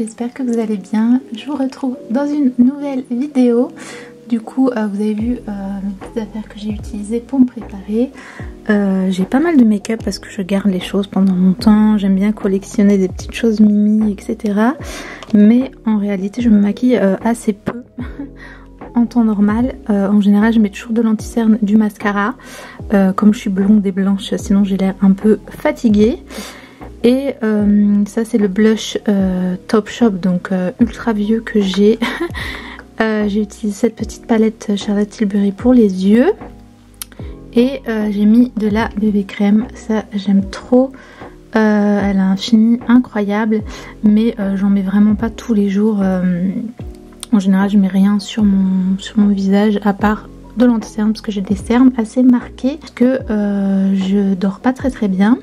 j'espère que vous allez bien. Je vous retrouve dans une nouvelle vidéo. Du coup, vous avez vu mes petites affaires que j'ai utilisées pour me préparer. J'ai pas mal de make-up parce que je garde les choses pendant longtemps. J'aime bien collectionner des petites choses mimi, etc. Mais en réalité, je me maquille assez peu en temps normal. En général, je mets toujours de l'anti-cerne, du mascara. Comme je suis blonde et blanche, sinon j'ai l'air un peu fatiguée. Et ça c'est le blush Topshop, donc ultra vieux que j'ai. J'ai utilisé cette petite palette Charlotte Tilbury pour les yeux. Et j'ai mis de la bébé crème, ça j'aime trop. Elle a un fini incroyable, mais j'en mets vraiment pas tous les jours. En général je mets rien sur mon visage à part de l'anti-cerne parce que j'ai des cernes assez marquées, parce que je dors pas très bien.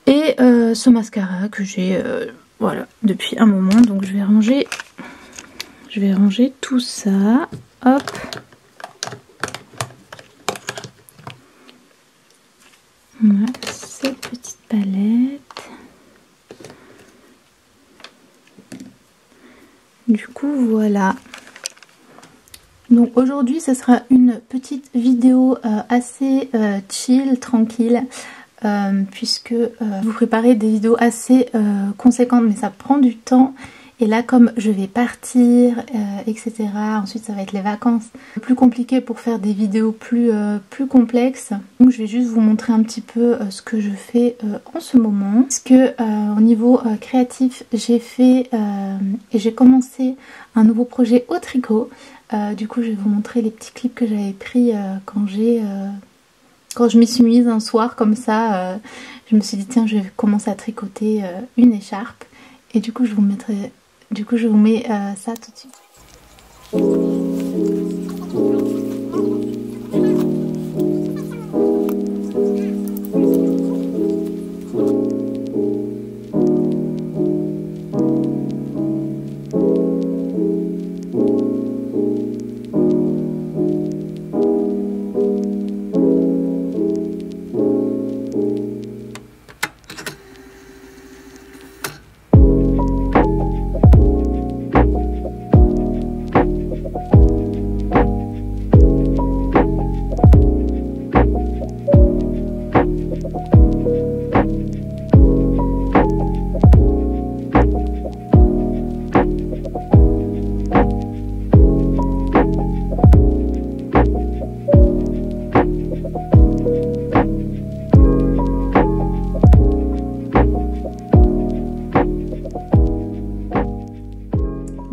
Et ce mascara que j'ai voilà, depuis un moment, donc je vais ranger tout ça. Hop. Voilà, cette petite palette. Du coup voilà. Donc aujourd'hui ce sera une petite vidéo assez chill, tranquille. Puisque vous préparez des vidéos assez conséquentes, mais ça prend du temps. Et là, comme je vais partir, etc. Ensuite, ça va être les vacances. Plus compliqué pour faire des vidéos plus complexes. Donc, je vais juste vous montrer un petit peu ce que je fais en ce moment. Parce que au niveau créatif, j'ai fait et j'ai commencé un nouveau projet au tricot. Du coup, je vais vous montrer les petits clips que j'avais pris quand je m'y suis mise un soir comme ça, je me suis dit tiens je vais commencer à tricoter une écharpe, et du coup je vous mets ça tout de suite.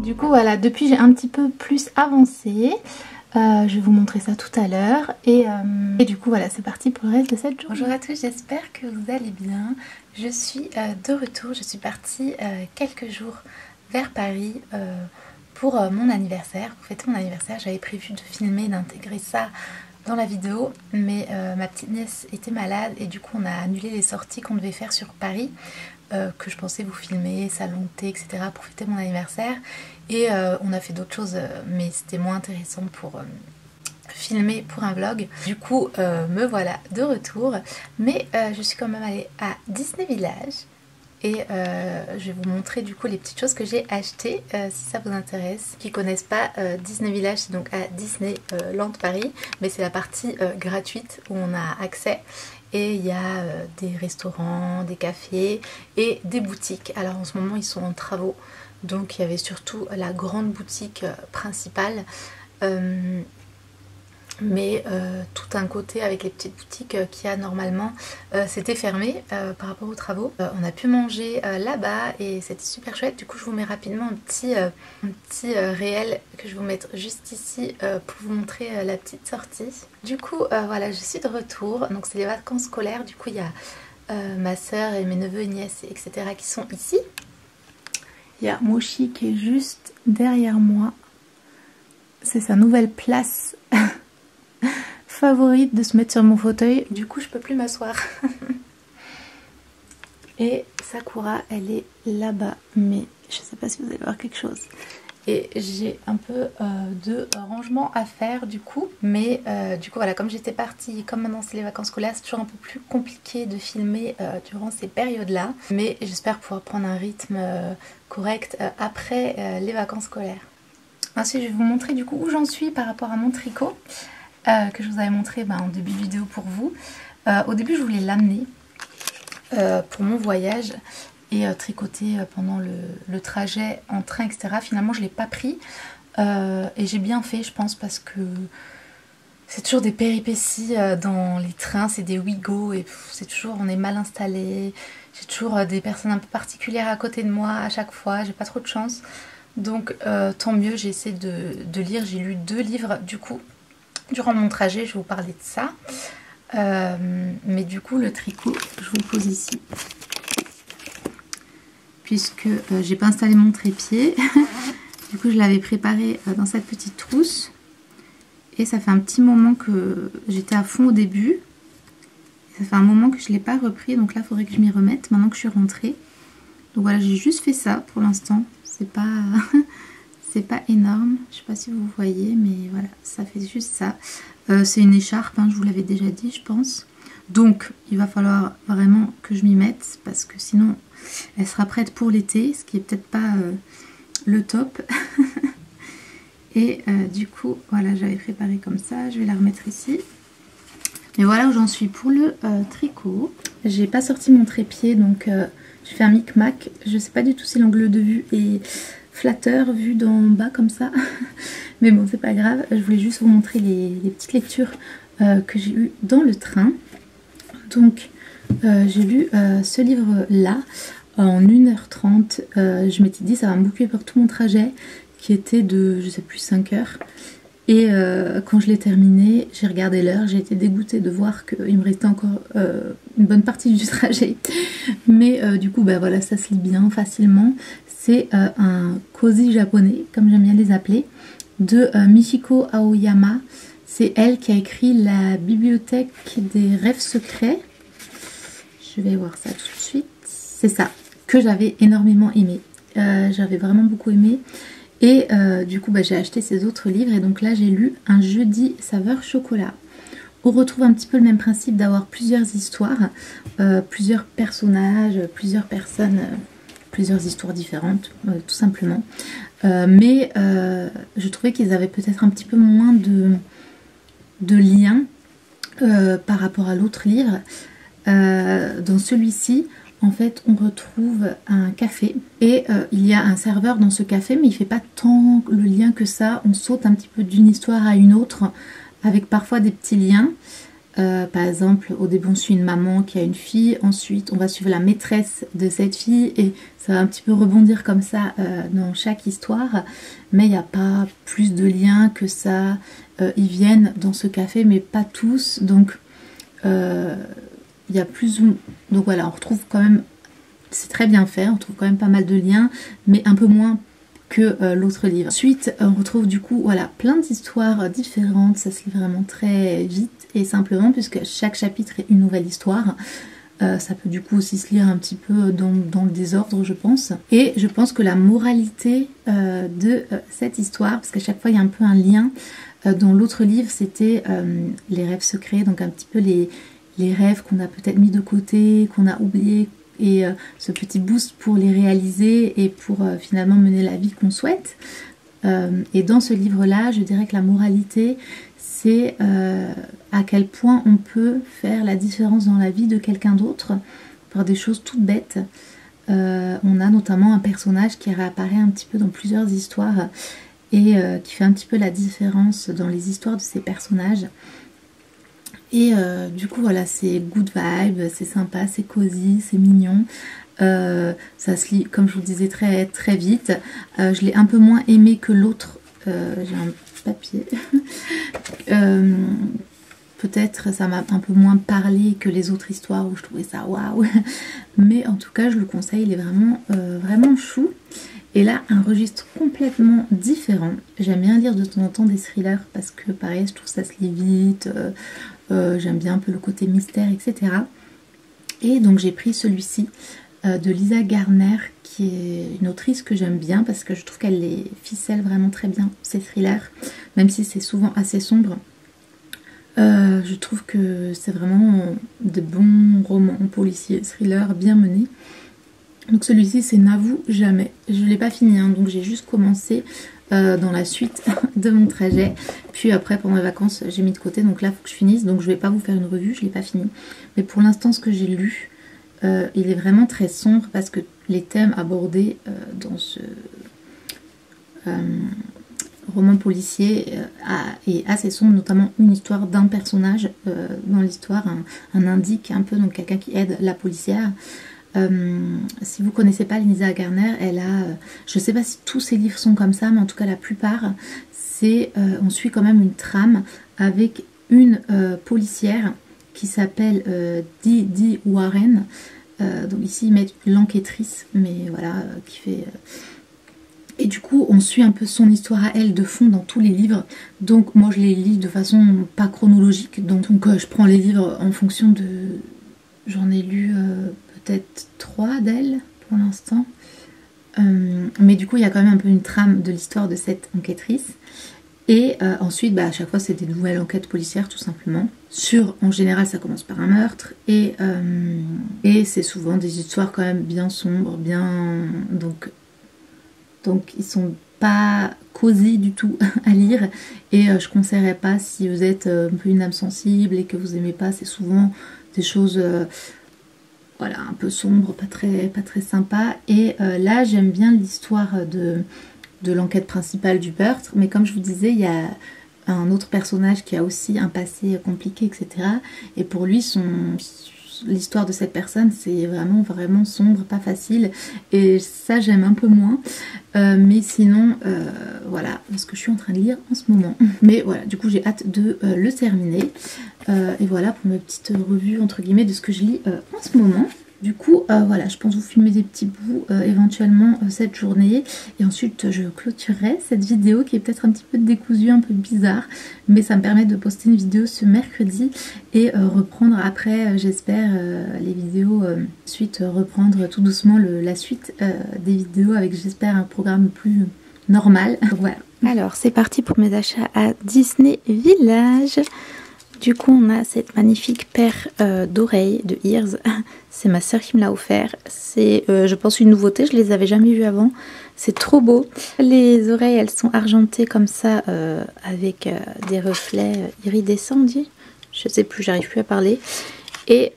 Du coup voilà, depuis j'ai un petit peu plus avancé. Je vais vous montrer ça tout à l'heure. Et du coup voilà, c'est parti pour le reste de cette journée. Bonjour à tous, j'espère que vous allez bien. Je suis de retour, je suis partie quelques jours vers Paris pour mon anniversaire, pour fêter mon anniversaire. J'avais prévu de filmer, d'intégrer ça dans la vidéo, mais ma petite nièce était malade et du coup on a annulé les sorties qu'on devait faire sur Paris. Que je pensais vous filmer, salon de thé, etc. pour fêter mon anniversaire. Et on a fait d'autres choses, mais c'était moins intéressant pour filmer pour un vlog. Du coup, me voilà de retour. Mais je suis quand même allée à Disney Village. Et je vais vous montrer du coup les petites choses que j'ai achetées si ça vous intéresse. Qui connaissent pas Disney Village, c'est donc à Disneyland Paris, mais c'est la partie gratuite où on a accès. Et il y a des restaurants, des cafés et des boutiques. Alors en ce moment ils sont en travaux, donc il y avait surtout la grande boutique principale. Mais tout un côté avec les petites boutiques qu'il y a normalement, c'était fermé par rapport aux travaux. On a pu manger là-bas et c'était super chouette. Du coup je vous mets rapidement un petit réel que je vais vous mettre juste ici pour vous montrer la petite sortie. Du coup voilà, je suis de retour, donc c'est les vacances scolaires. Du coup il y a ma soeur et mes neveux et nièces, etc. qui sont ici. Il y a Mochi qui est juste derrière moi. C'est sa nouvelle place favorite de se mettre sur mon fauteuil. Du coup je peux plus m'asseoir. Et Sakura elle est là-bas, mais je sais pas si vous allez voir quelque chose. et j'ai un peu de rangement à faire du coup. Mais du coup voilà, comme j'étais partie, comme maintenant c'est les vacances scolaires, c'est toujours un peu plus compliqué de filmer durant ces périodes-là. Mais j'espère pouvoir prendre un rythme correct après les vacances scolaires. Ensuite je vais vous montrer du coup où j'en suis par rapport à mon tricot que je vous avais montré en début de vidéo pour vous. Au début je voulais l'amener pour mon voyage et tricoter pendant le trajet en train, etc. Finalement je ne l'ai pas pris et j'ai bien fait je pense, parce que c'est toujours des péripéties dans les trains, c'est des Ouigo et c'est toujours, on est mal installé, j'ai toujours des personnes un peu particulières à côté de moi à chaque fois, j'ai pas trop de chance. Donc tant mieux, j'ai essayé de lire, j'ai lu 2 livres du coup durant mon trajet, je vais vous parler de ça. Mais du coup le tricot, je vous le pose ici. Puisque j'ai pas installé mon trépied, du coup je l'avais préparé dans cette petite trousse. Et ça fait un petit moment que j'étais à fond au début. Ça fait un moment que je ne l'ai pas repris, donc là il faudrait que je m'y remette maintenant que je suis rentrée. Donc voilà, j'ai juste fait ça pour l'instant. C'est pas c'est pas énorme, je sais pas si vous voyez, mais voilà, ça fait juste ça. C'est une écharpe, je vous l'avais déjà dit je pense. Donc il va falloir vraiment que je m'y mette, parce que sinon elle sera prête pour l'été, ce qui est peut-être pas le top. Et du coup voilà, j'avais préparé comme ça, je vais la remettre ici. Et voilà où j'en suis pour le tricot. J'ai pas sorti mon trépied, donc je fais un micmac. Je sais pas du tout si l'angle de vue est flatteur vu d'en bas comme ça. Mais bon, c'est pas grave, je voulais juste vous montrer les petites lectures que j'ai eues dans le train. Donc j'ai lu ce livre là en 1h30. Je m'étais dit ça va me boucler pour tout mon trajet, qui était de, je sais plus, 5 heures. Et quand je l'ai terminé, j'ai regardé l'heure, j'ai été dégoûtée de voir qu'il me restait encore une bonne partie du trajet. Mais du coup, voilà, ça se lit bien, facilement. C'est un cosy japonais, comme j'aime bien les appeler, de Michiko Aoyama. C'est elle qui a écrit La bibliothèque des rêves secrets. Je vais voir ça tout de suite. C'est ça, que j'avais énormément aimé. J'avais vraiment beaucoup aimé. Et du coup j'ai acheté ces autres livres, et donc là j'ai lu Un jeudi saveur chocolat. On retrouve un petit peu le même principe d'avoir plusieurs histoires, plusieurs personnages, plusieurs personnes, plusieurs histoires différentes tout simplement. Mais je trouvais qu'ils avaient peut-être un petit peu moins de liens par rapport à l'autre livre. Dans celui-ci, en fait, on retrouve un café et il y a un serveur dans ce café, mais il ne fait pas tant le lien que ça. On saute un petit peu d'une histoire à une autre, avec parfois des petits liens. Par exemple, au début on suit une maman qui a une fille, ensuite on va suivre la maîtresse de cette fille, et ça va un petit peu rebondir comme ça dans chaque histoire. Mais il n'y a pas plus de liens que ça. Ils viennent dans ce café, mais pas tous, donc... il y a plus ou... Donc voilà, on retrouve quand même... C'est très bien fait, on trouve quand même pas mal de liens, mais un peu moins que l'autre livre. Ensuite, on retrouve du coup, voilà, plein d'histoires différentes. Ça se lit vraiment très vite et simplement, puisque chaque chapitre est une nouvelle histoire. Ça peut du coup aussi se lire un petit peu dans le désordre, je pense. Et je pense que la moralité de cette histoire, parce qu'à chaque fois il y a un peu un lien, dans l'autre livre c'était les rêves secrets, donc un petit peu les rêves qu'on a peut-être mis de côté, qu'on a oublié, et ce petit boost pour les réaliser et pour finalement mener la vie qu'on souhaite. Et dans ce livre-là, je dirais que la moralité, c'est à quel point on peut faire la différence dans la vie de quelqu'un d'autre par des choses toutes bêtes. On a notamment un personnage qui réapparaît un petit peu dans plusieurs histoires et qui fait un petit peu la différence dans les histoires de ces personnages. Et du coup voilà, c'est good vibe, c'est sympa, c'est cosy, c'est mignon. Ça se lit, comme je vous disais, très très vite. Je l'ai un peu moins aimé que l'autre. J'ai un papier. Peut-être ça m'a un peu moins parlé que les autres histoires où je trouvais ça waouh. Mais en tout cas, je le conseille, il est vraiment, vraiment chou. Et là, un registre complètement différent. J'aime bien lire de temps en temps des thrillers parce que pareil, je trouve ça se lit vite. J'aime bien un peu le côté mystère, etc. Et donc j'ai pris celui-ci de Lisa Garner, qui est une autrice que j'aime bien parce que je trouve qu'elle les ficelle vraiment très bien, ces thrillers, même si c'est souvent assez sombre. Je trouve que c'est vraiment des bons romans policiers, thrillers bien menés. Donc celui-ci c'est N'avoue jamais. Je ne l'ai pas fini, hein, donc j'ai juste commencé dans la suite de mon trajet. Puis après pendant les vacances j'ai mis de côté, donc là il faut que je finisse. Donc je ne vais pas vous faire une revue, je ne l'ai pas fini. Mais pour l'instant ce que j'ai lu, il est vraiment très sombre parce que les thèmes abordés dans ce roman policier est assez sombre, notamment une histoire d'un personnage dans l'histoire, un indique un peu, donc quelqu'un qui aide la policière. Si vous connaissez pas Lisa Garner, elle a, je sais pas si tous ses livres sont comme ça, mais en tout cas la plupart, c'est on suit quand même une trame avec une policière qui s'appelle Dee Warren. Donc ici ils mettent l'enquêtrice, mais voilà, qui fait... Et du coup on suit un peu son histoire à elle de fond dans tous les livres. Donc moi je les lis de façon pas chronologique, donc je prends les livres en fonction de... J'en ai lu peut-être 3 d'elle pour l'instant. Mais du coup il y a quand même un peu une trame de l'histoire de cette enquêtrice. Et ensuite à chaque fois c'est des nouvelles enquêtes policières tout simplement. En général ça commence par un meurtre. Et c'est souvent des histoires quand même bien sombres, bien... Donc ils sont pas cosy du tout à lire. Et je conseillerais pas si vous êtes un peu une âme sensible et que vous aimez pas. C'est souvent des choses... voilà, un peu sombre, pas très sympa. Et là, j'aime bien l'histoire de l'enquête principale du meurtre. Mais comme je vous disais, il y a un autre personnage qui a aussi un passé compliqué, etc. Et pour lui, l'histoire de cette personne, c'est vraiment sombre, pas facile. Et ça, j'aime un peu moins. Mais sinon, voilà, ce que je suis en train de lire en ce moment. Mais voilà, du coup, j'ai hâte de le terminer. Et voilà pour ma petite revue entre guillemets de ce que je lis en ce moment. Du coup voilà, je pense vous filmer des petits bouts éventuellement cette journée, et ensuite je clôturerai cette vidéo qui est peut-être un petit peu décousue, un peu bizarre, mais ça me permet de poster une vidéo ce mercredi et reprendre après j'espère les vidéos suite, reprendre tout doucement la suite des vidéos avec j'espère un programme plus normal. Donc voilà. Alors c'est parti pour mes achats à Disney Village. Du coup on a cette magnifique paire d'oreilles de ears. C'est ma soeur qui me l'a offert. C'est je pense une nouveauté, je les avais jamais vues avant. C'est trop beau. Les oreilles elles sont argentées comme ça avec des reflets iridescents on dit. Je sais plus, j'arrive plus à parler. Et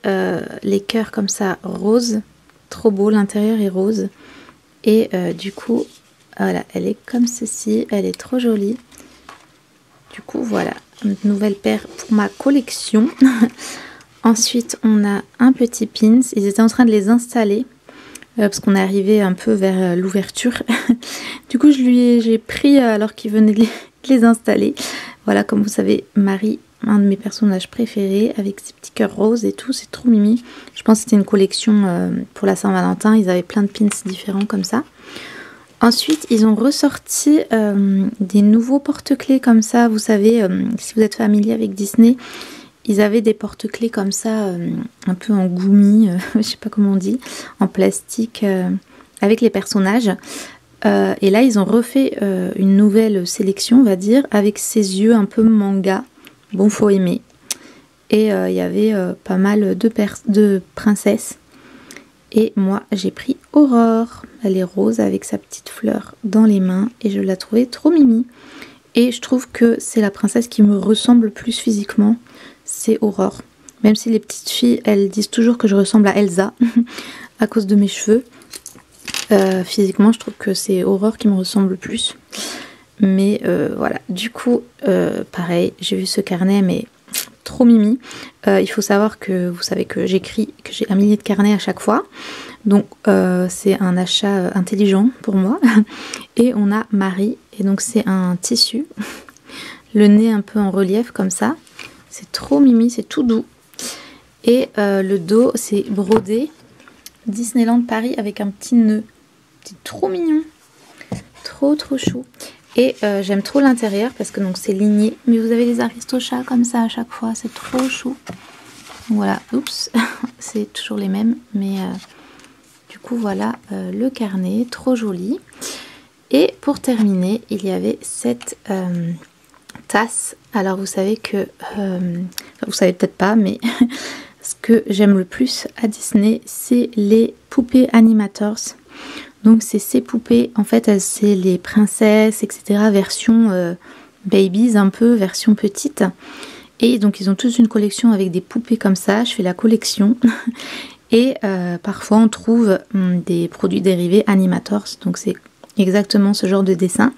les cœurs comme ça rose. Trop beau, l'intérieur est rose. Et du coup voilà, elle est comme ceci, elle est trop jolie. Du coup voilà, une nouvelle paire pour ma collection. Ensuite on a un petit pins, ils étaient en train de les installer parce qu'on est arrivé un peu vers l'ouverture. Du coup j'ai pris alors qu'ils venaient de les installer. Voilà, comme vous savez, Marie, un de mes personnages préférés, avec ses petits cœurs roses et tout, c'est trop mimi. Je pense que c'était une collection pour la Saint-Valentin, ils avaient plein de pins différents comme ça. Ensuite, ils ont ressorti des nouveaux porte-clés comme ça. Vous savez, si vous êtes familier avec Disney, ils avaient des porte-clés comme ça, un peu en gommi, je sais pas comment on dit, en plastique, avec les personnages. Et là, ils ont refait une nouvelle sélection, on va dire, avec ces yeux un peu manga. Bon, faut aimer. Et il y avait pas mal de princesses. Et moi j'ai pris Aurore, elle est rose avec sa petite fleur dans les mains et je la trouvais trop mimi. Et je trouve que c'est la princesse qui me ressemble le plus physiquement, c'est Aurore. Même si les petites filles elles disent toujours que je ressemble à Elsa à cause de mes cheveux. Physiquement je trouve que c'est Aurore qui me ressemble le plus. Mais voilà, du coup pareil, j'ai vu ce carnet mais... trop mimi. Il faut savoir que vous savez que j'écris, que j'ai 1 millier de carnets à chaque fois. Donc c'est un achat intelligent pour moi. Et on a Marie. Et donc c'est un tissu. Le nez un peu en relief comme ça. C'est trop mimi, c'est tout doux. Et le dos c'est brodé Disneyland Paris avec un petit nœud. C'est trop mignon. Trop chou. Et j'aime trop l'intérieur parce que donc c'est ligné. Mais vous avez les aristochats comme ça à chaque fois. C'est trop chou. Voilà, oups. C'est toujours les mêmes. Mais du coup voilà le carnet, trop joli. Et pour terminer, il y avait cette tasse. Alors vous savez que, vous savez peut-être pas, mais ce que j'aime le plus à Disney, c'est les poupées animators. Donc c'est ces poupées, en fait c'est les princesses, etc. version babies un peu, version petite. Et donc ils ont tous une collection avec des poupées comme ça, je fais la collection. Et parfois on trouve des produits dérivés animators, donc c'est exactement ce genre de dessin.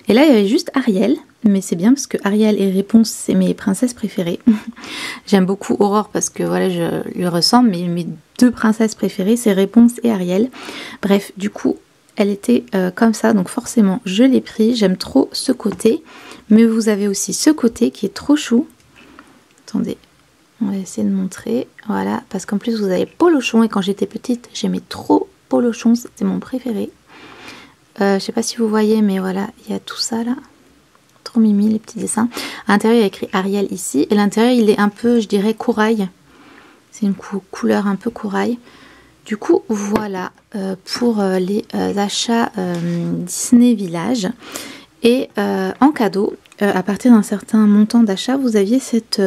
Et là il y avait juste Ariel, mais c'est bien parce que Ariel et Réponse c'est mes princesses préférées. J'aime beaucoup Aurore parce que voilà je lui ressemble, mais mes deux princesses préférées c'est Réponse et Ariel. Bref, du coup elle était comme ça, donc forcément je l'ai pris. J'aime trop ce côté, mais vous avez aussi ce côté qui est trop chou. Attendez, on va essayer de montrer, voilà, parce qu'en plus vous avez Polochon, et quand j'étais petite j'aimais trop Polochon, c'était mon préféré. Je sais pas si vous voyez, mais voilà, il y a tout ça là, trop mimi les petits dessins. À l'intérieur il y a écrit Ariel ici, et l'intérieur il est un peu, je dirais, corail, c'est une couleur un peu corail. Du coup voilà pour les achats Disney Village. Et en cadeau, à partir d'un certain montant d'achat, vous aviez cette...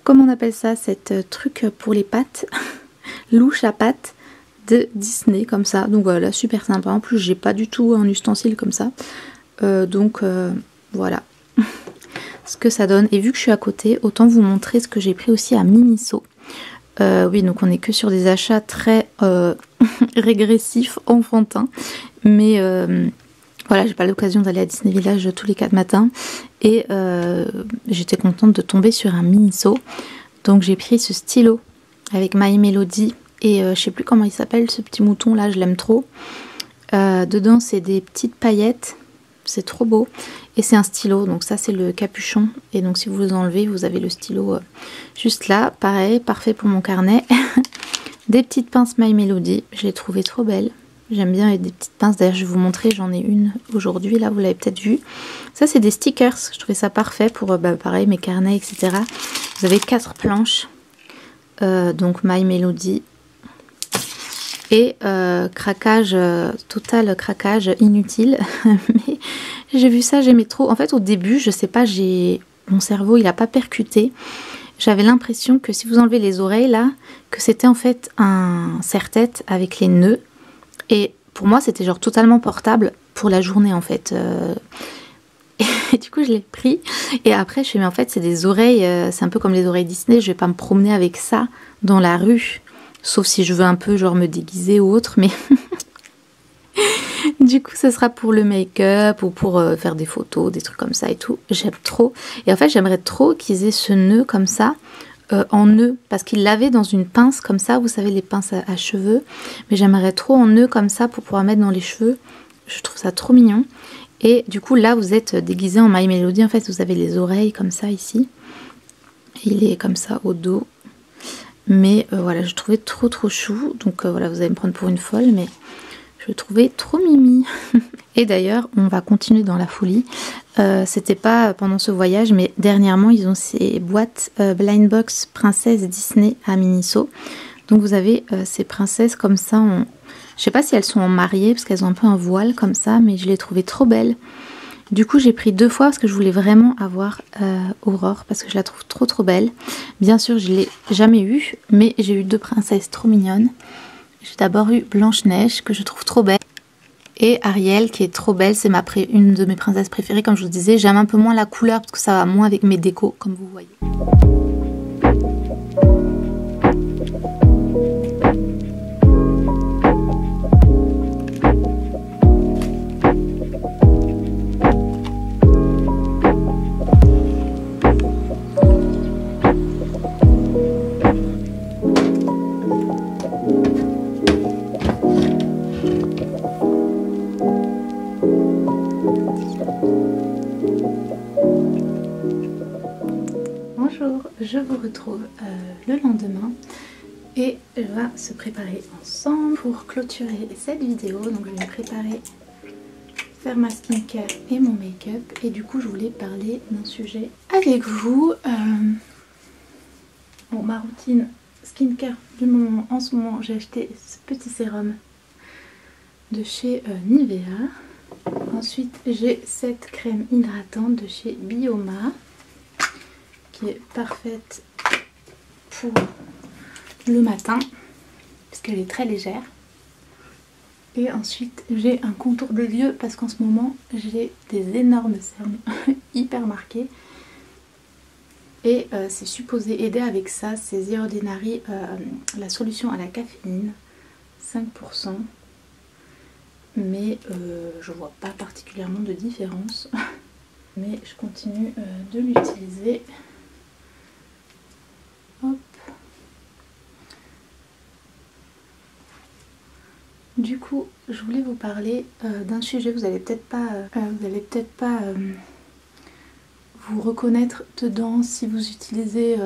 comment on appelle ça? Cette truc pour les pattes, louche à pattes de Disney, comme ça. Donc voilà, super sympa. En plus, j'ai pas du tout un ustensile comme ça. Donc voilà ce que ça donne. Et vu que je suis à côté, autant vous montrer ce que j'ai pris aussi à Miniso. Oui, donc on est que sur des achats très régressifs, enfantins. Mais... voilà, j'ai pas l'occasion d'aller à Disney Village tous les 4 matins et j'étais contente de tomber sur un Miniso. Donc j'ai pris ce stylo avec My Melody et je sais plus comment il s'appelle ce petit mouton là, je l'aime trop. Dedans c'est des petites paillettes, c'est trop beau et c'est un stylo, donc ça c'est le capuchon et donc si vous le enlevez vous avez le stylo juste là. Pareil, parfait pour mon carnet. Des petites pinces My Melody, je l'ai trouvé trop belle. J'aime bien avec des petites pinces, d'ailleurs je vais vous montrer, j'en ai une aujourd'hui, là vous l'avez peut-être vu. Ça c'est des stickers, je trouvais ça parfait pour pareil mes carnets, etc. Vous avez 4 planches, donc My Melody. Et craquage, total craquage inutile, mais j'ai vu ça, j'aimais trop. En fait au début, je sais pas, mon cerveau il a pas percuté. J'avais l'impression que si vous enlevez les oreilles là, que c'était en fait un serre-tête avec les nœuds. Et pour moi, c'était genre totalement portable pour la journée en fait. Et du coup, je l'ai pris. Et après, je fais, mais en fait, c'est des oreilles, c'est un peu comme les oreilles Disney. Je vais pas me promener avec ça dans la rue. Sauf si je veux un peu genre me déguiser ou autre. Mais du coup, ce sera pour le make-up ou pour faire des photos, des trucs comme ça et tout. J'aime trop. Et en fait, j'aimerais trop qu'ils aient ce nœud comme ça. En nœud, parce qu'il l'avait dans une pince comme ça, vous savez les pinces à cheveux, mais j'aimerais trop en nœud comme ça pour pouvoir mettre dans les cheveux. Je trouve ça trop mignon. Et du coup là vous êtes déguisé en My Melody, en fait vous avez les oreilles comme ça ici, il est comme ça au dos, mais voilà, je trouvais trop chou, donc voilà, vous allez me prendre pour une folle, mais je le trouvais trop mimi. Et d'ailleurs on va continuer dans la folie. C'était pas pendant ce voyage, mais dernièrement ils ont ces boîtes blind box princesse Disney à Miniso. Donc vous avez ces princesses comme ça, je sais pas si elles sont en mariée parce qu'elles ont un peu un voile comme ça, mais je les trouvais trop belles. Du coup j'ai pris 2 fois parce que je voulais vraiment avoir Aurore parce que je la trouve trop belle. Bien sûr je l'ai jamais eue, mais j'ai eu 2 princesses trop mignonnes. J'ai d'abord eu Blanche-Neige que je trouve trop belle. Et Ariel qui est trop belle, c'est une de mes princesses préférées comme je vous disais. J'aime un peu moins la couleur parce que ça va moins avec mes décos comme vous voyez. Je vous retrouve le lendemain et on va se préparer ensemble pour clôturer cette vidéo. Donc je vais me préparer, faire ma skincare et mon make-up, et du coup je voulais parler d'un sujet avec vous. Bon, ma routine skincare du moment. En ce moment, j'ai acheté ce petit sérum de chez Nivea. Ensuite, j'ai cette crème hydratante de chez Bioma qui est parfaite pour le matin puisqu'elle est très légère. Et ensuite, j'ai un contour des yeux parce qu'en ce moment, j'ai des énormes cernes hyper marquées. Et c'est supposé aider avec ça. C'est The Ordinary, la solution à la caféine, 5%. Mais je vois pas particulièrement de différence. Mais je continue de l'utiliser. Hop. Du coup, je voulais vous parler d'un sujet. Vous allez peut-être pas vous reconnaître dedans si vous utilisez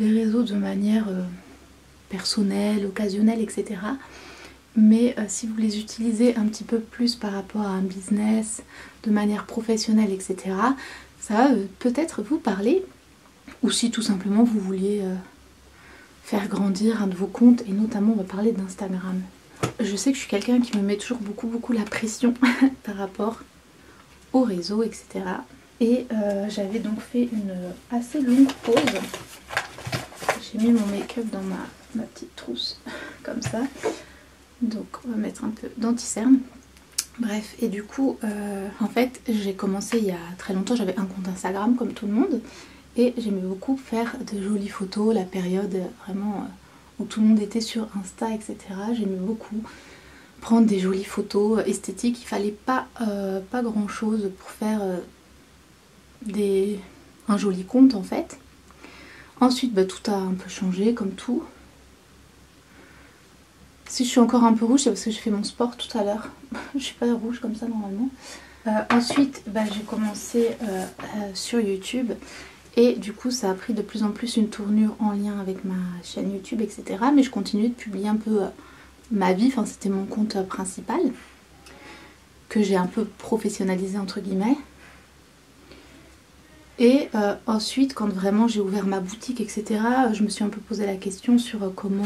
les réseaux de manière personnelle, occasionnelle, etc. Mais si vous les utilisez un petit peu plus par rapport à un business, de manière professionnelle, etc., ça va peut-être vous parler. Ou si tout simplement vous vouliez faire grandir un de vos comptes, et notamment on va parler d'Instagram. Je sais que je suis quelqu'un qui me met toujours beaucoup la pression par rapport aux réseaux, etc. Et j'avais donc fait une assez longue pause. J'ai mis mon make-up dans ma petite trousse, comme ça. Donc on va mettre un peu d'anti-cerne. Bref, et du coup, en fait, j'ai commencé il y a très longtemps. J'avais un compte Instagram comme tout le monde. Et j'aimais beaucoup faire de jolies photos, la période vraiment où tout le monde était sur Insta, etc. J'aimais beaucoup prendre des jolies photos esthétiques. Il fallait pas grand chose pour faire un joli compte en fait. Ensuite tout a un peu changé comme tout. Si je suis encore un peu rouge, c'est parce que j'ai fait mon sport tout à l'heure. Je suis pas rouge comme ça normalement. Ensuite j'ai commencé sur YouTube. Et du coup ça a pris de plus en plus une tournure en lien avec ma chaîne YouTube, etc. Mais je continuais de publier un peu ma vie. Enfin c'était mon compte principal. Que j'ai un peu professionnalisé entre guillemets. Et ensuite quand vraiment j'ai ouvert ma boutique, etc. Je me suis un peu posé la question sur comment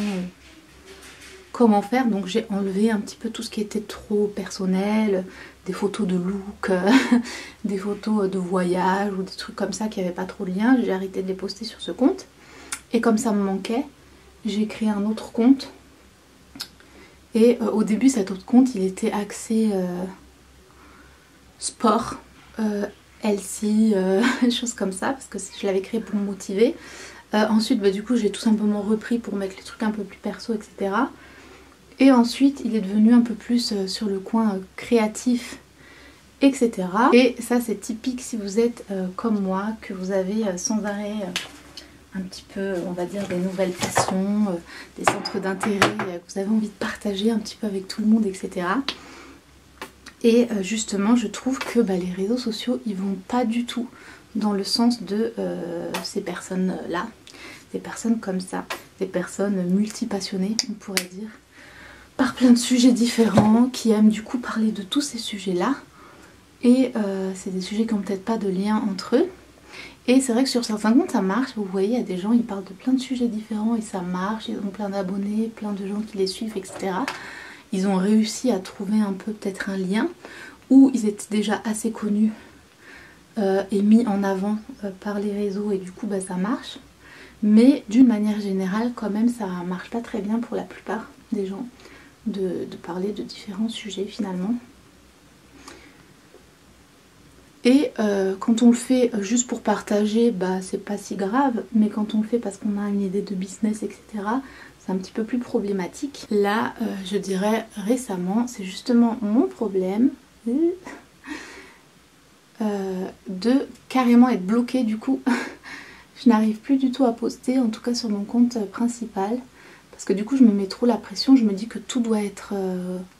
faire. Donc j'ai enlevé un petit peu tout ce qui était trop personnel, des photos de look, des photos de voyage ou des trucs comme ça qui n'avaient pas trop de lien. J'ai arrêté de les poster sur ce compte. Et comme ça me manquait, j'ai créé un autre compte. Et au début cet autre compte il était axé sport, healthy, choses comme ça, parce que je l'avais créé pour me motiver. Ensuite du coup j'ai tout simplement repris pour mettre les trucs un peu plus perso, etc. Et ensuite il est devenu un peu plus sur le coin créatif, etc. Et ça c'est typique si vous êtes comme moi, que vous avez sans arrêt un petit peu, on va dire, des nouvelles passions, des centres d'intérêt que vous avez envie de partager un petit peu avec tout le monde, etc. Et justement je trouve que les réseaux sociaux ils vont pas du tout dans le sens de ces personnes là, des personnes comme ça, des personnes multipassionnées on pourrait dire, par plein de sujets différents, qui aiment du coup parler de tous ces sujets là. Et c'est des sujets qui n'ont peut-être pas de lien entre eux. Et c'est vrai que sur certains comptes ça marche, vous voyez il y a des gens ils parlent de plein de sujets différents et ça marche, ils ont plein d'abonnés, plein de gens qui les suivent, etc. Ils ont réussi à trouver un peu peut-être un lien, ou ils étaient déjà assez connus et mis en avant par les réseaux et du coup ça marche. Mais d'une manière générale quand même ça marche pas très bien pour la plupart des gens de parler de différents sujets finalement. Et quand on le fait juste pour partager, c'est pas si grave, mais quand on le fait parce qu'on a une idée de business, etc., c'est un petit peu plus problématique. Là, je dirais récemment, c'est justement mon problème de carrément être bloquée du coup. Je n'arrive plus du tout à poster, en tout cas sur mon compte principal, parce que du coup je me mets trop la pression, je me dis que tout doit être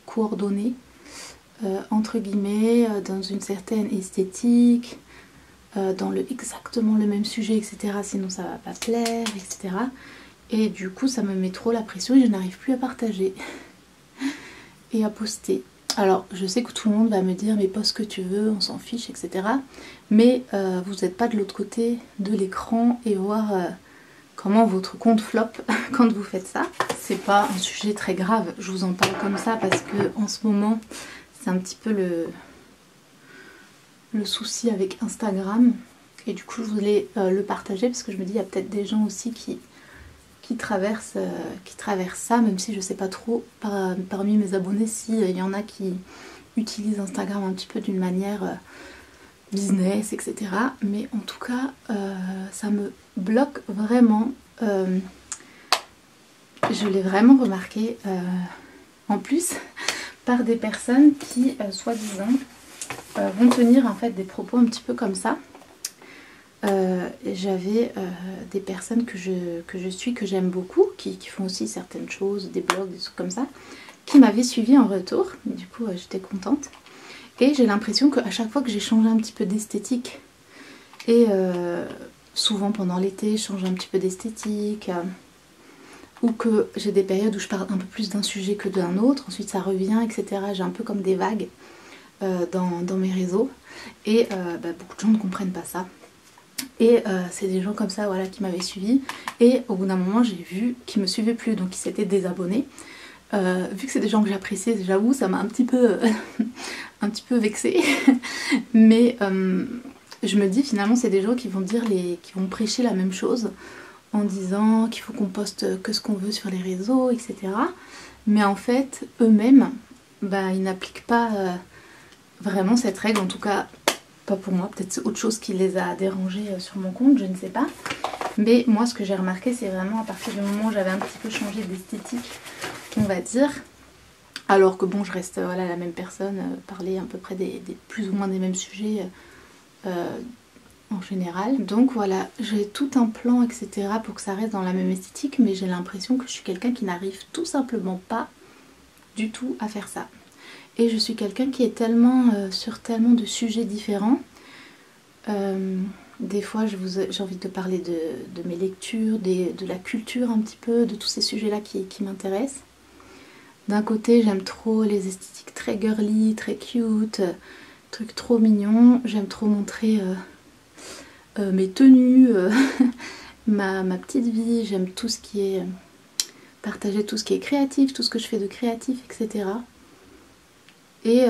coordonné. Entre guillemets, dans une certaine esthétique, dans exactement le même sujet, etc. Sinon ça va pas plaire, etc. Et du coup ça me met trop la pression et je n'arrive plus à partager et à poster. Alors je sais que tout le monde va me dire mais poste ce que tu veux, on s'en fiche, etc. Mais vous n'êtes pas de l'autre côté de l'écran et voir comment votre compte flop quand vous faites ça. C'est pas un sujet très grave, je vous en parle comme ça parce que en ce moment c'est un petit peu le souci avec Instagram. Et du coup je voulais le partager parce que je me dis il y a peut-être des gens aussi qui traversent ça, même si je sais pas trop parmi mes abonnés s'il y en a qui utilisent Instagram un petit peu d'une manière business, etc. Mais en tout cas ça me bloque vraiment. Je l'ai vraiment remarqué en plus par des personnes qui soi-disant vont tenir en fait des propos un petit peu comme ça. J'avais des personnes que je suis, que j'aime beaucoup, qui font aussi certaines choses, des blogs, des trucs comme ça, qui m'avaient suivi en retour. Du coup j'étais contente. Et j'ai l'impression qu'à chaque fois que j'ai changé un petit peu d'esthétique, et souvent pendant l'été je change un petit peu d'esthétique, ou que j'ai des périodes où je parle un peu plus d'un sujet que d'un autre, ensuite ça revient, etc. J'ai un peu comme des vagues dans mes réseaux, et beaucoup de gens ne comprennent pas ça. Et c'est des gens comme ça voilà, qui m'avaient suivi, et au bout d'un moment j'ai vu qu'ils me suivaient plus, donc ils s'étaient désabonnés. Vu que c'est des gens que j'apprécie, j'avoue ça m'a un petit peu vexée. Mais je me dis finalement c'est des gens qui vont dire qui vont prêcher la même chose en disant qu'il faut qu'on poste que ce qu'on veut sur les réseaux, etc. Mais en fait eux-mêmes ils n'appliquent pas vraiment cette règle, en tout cas pas pour moi, peut-être c'est autre chose qui les a dérangés sur mon compte, je ne sais pas. Mais moi ce que j'ai remarqué c'est vraiment à partir du moment où j'avais un petit peu changé d'esthétique, on va dire, alors que bon je reste voilà, la même personne, parler à peu près des plus ou moins des mêmes sujets en général. Donc voilà, j'ai tout un plan etc pour que ça reste dans la même esthétique, mais j'ai l'impression que je suis quelqu'un qui n'arrive tout simplement pas du tout à faire ça. Et je suis quelqu'un qui est tellement sur tellement de sujets différents. Des fois j'ai envie de parler de mes lectures, de la culture un petit peu, de tous ces sujets là qui m'intéressent. D'un côté j'aime trop les esthétiques très girly, très cute, trucs trop mignons. J'aime trop montrer mes tenues, ma petite vie. J'aime tout ce qui est partager tout ce qui est créatif, tout ce que je fais de créatif, etc. Et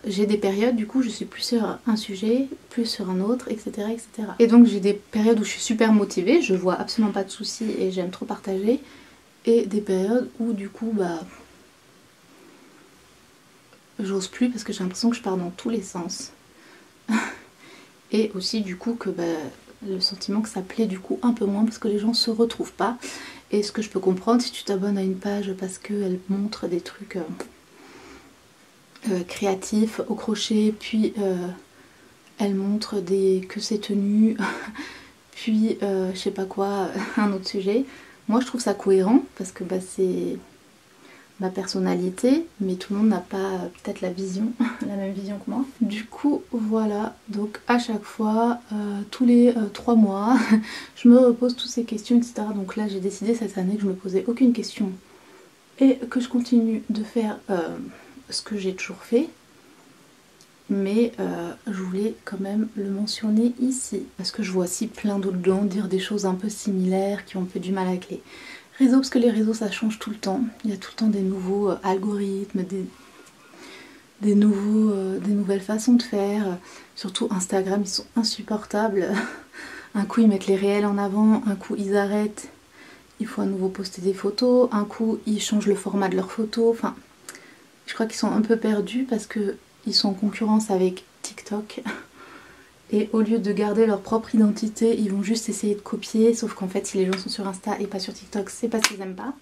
j'ai des périodes du coup je suis plus sur un sujet, plus sur un autre, etc. etc. Et donc j'ai des périodes où je suis super motivée, je vois absolument pas de soucis et j'aime trop partager. Et des périodes où du coup j'ose plus parce que j'ai l'impression que je pars dans tous les sens. Et aussi du coup que le sentiment que ça plaît du coup un peu moins parce que les gens se retrouvent pas. Et ce que je peux comprendre, si tu t'abonnes à une page parce qu'elle montre des trucs créatifs au crochet, puis elle montre que ses tenues, puis je sais pas quoi, un autre sujet. Moi je trouve ça cohérent parce que c'est ma personnalité, mais tout le monde n'a pas peut-être la même vision que moi. Du coup voilà, donc à chaque fois, tous les 3 mois, je me repose toutes ces questions, etc. Donc là j'ai décidé cette année que je me posais aucune question et que je continue de faire ce que j'ai toujours fait. Mais je voulais quand même le mentionner ici parce que je vois aussi plein d'autres gens dire des choses un peu similaires qui ont un peu du mal avec les réseaux, parce que les réseaux ça change tout le temps, il y a tout le temps des nouveaux algorithmes, des nouvelles façons de faire. Surtout Instagram, ils sont insupportables. Un coup ils mettent les réels en avant, un coup ils arrêtent, il faut à nouveau poster des photos, un coup ils changent le format de leurs photos. Enfin je crois qu'ils sont un peu perdus parce que ils sont en concurrence avec TikTok. Et au lieu de garder leur propre identité, ils vont juste essayer de copier. Sauf qu'en fait, si les gens sont sur Insta et pas sur TikTok, c'est parce qu'ils n'aiment pas.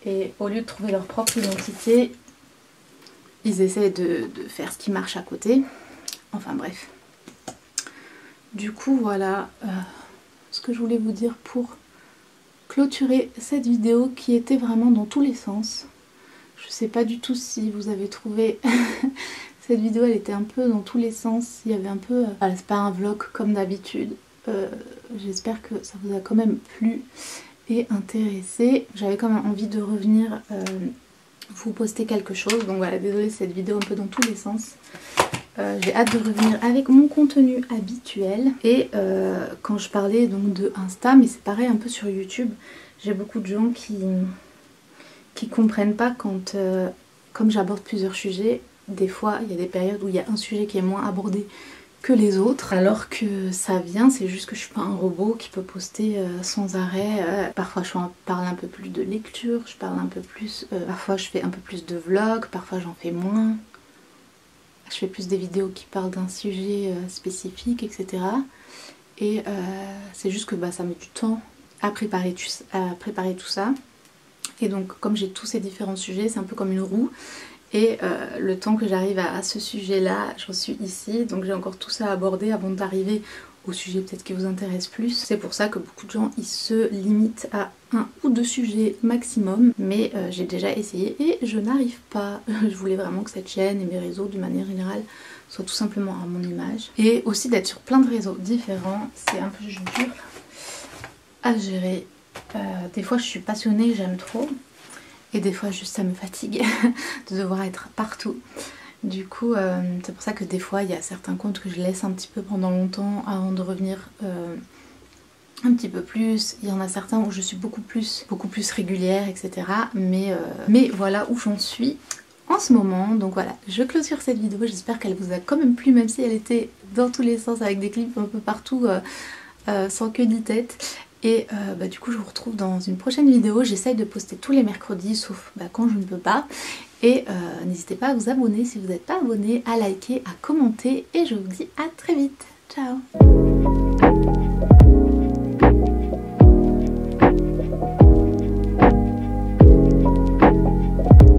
Et au lieu de trouver leur propre identité, ils essaient de faire ce qui marche à côté. Enfin bref. Du coup, voilà ce que je voulais vous dire pour clôturer cette vidéo qui était vraiment dans tous les sens. Je sais pas du tout si vous avez trouvé... Cette vidéo elle était un peu dans tous les sens, il y avait un peu... c'est pas un vlog comme d'habitude, j'espère que ça vous a quand même plu et intéressé. J'avais quand même envie de revenir vous poster quelque chose, donc voilà, désolée cette vidéo un peu dans tous les sens. j'ai hâte de revenir avec mon contenu habituel. Et quand je parlais donc de Insta, mais c'est pareil un peu sur YouTube, j'ai beaucoup de gens qui comprennent pas quand, comme j'aborde plusieurs sujets, des fois il y a des périodes où il y a un sujet qui est moins abordé que les autres, alors que ça vient, c'est juste que je suis pas un robot qui peut poster sans arrêt. Parfois je parle un peu plus de lecture, je parle un peu plus, parfois je fais un peu plus de vlogs, parfois j'en fais moins. Je fais plus des vidéos qui parlent d'un sujet spécifique, etc. Et c'est juste que ça met du temps à préparer tout ça. Et donc comme j'ai tous ces différents sujets, c'est un peu comme une roue. Et le temps que j'arrive à ce sujet-là, j'en suis ici. Donc j'ai encore tout ça à aborder avant d'arriver au sujet peut-être qui vous intéresse plus. C'est pour ça que beaucoup de gens ils se limitent à 1 ou 2 sujets maximum. Mais j'ai déjà essayé et je n'arrive pas. Je voulais vraiment que cette chaîne et mes réseaux d'une manière générale soient tout simplement à mon image. Et aussi d'être sur plein de réseaux différents. C'est un peu dur à gérer. Des fois je suis passionnée, j'aime trop. Et des fois juste ça me fatigue de devoir être partout. Du coup c'est pour ça que des fois il y a certains comptes que je laisse un petit peu pendant longtemps avant de revenir un petit peu plus. Il y en a certains où je suis beaucoup plus régulière, etc. Mais voilà où j'en suis en ce moment. Donc voilà, je clôture cette vidéo. J'espère qu'elle vous a quand même plu, même si elle était dans tous les sens avec des clips un peu partout sans queue ni tête. Et du coup je vous retrouve dans une prochaine vidéo. J'essaye de poster tous les mercredis sauf quand je ne peux pas. Et n'hésitez pas à vous abonner si vous n'êtes pas abonné, à liker, à commenter. Et je vous dis à très vite. Ciao.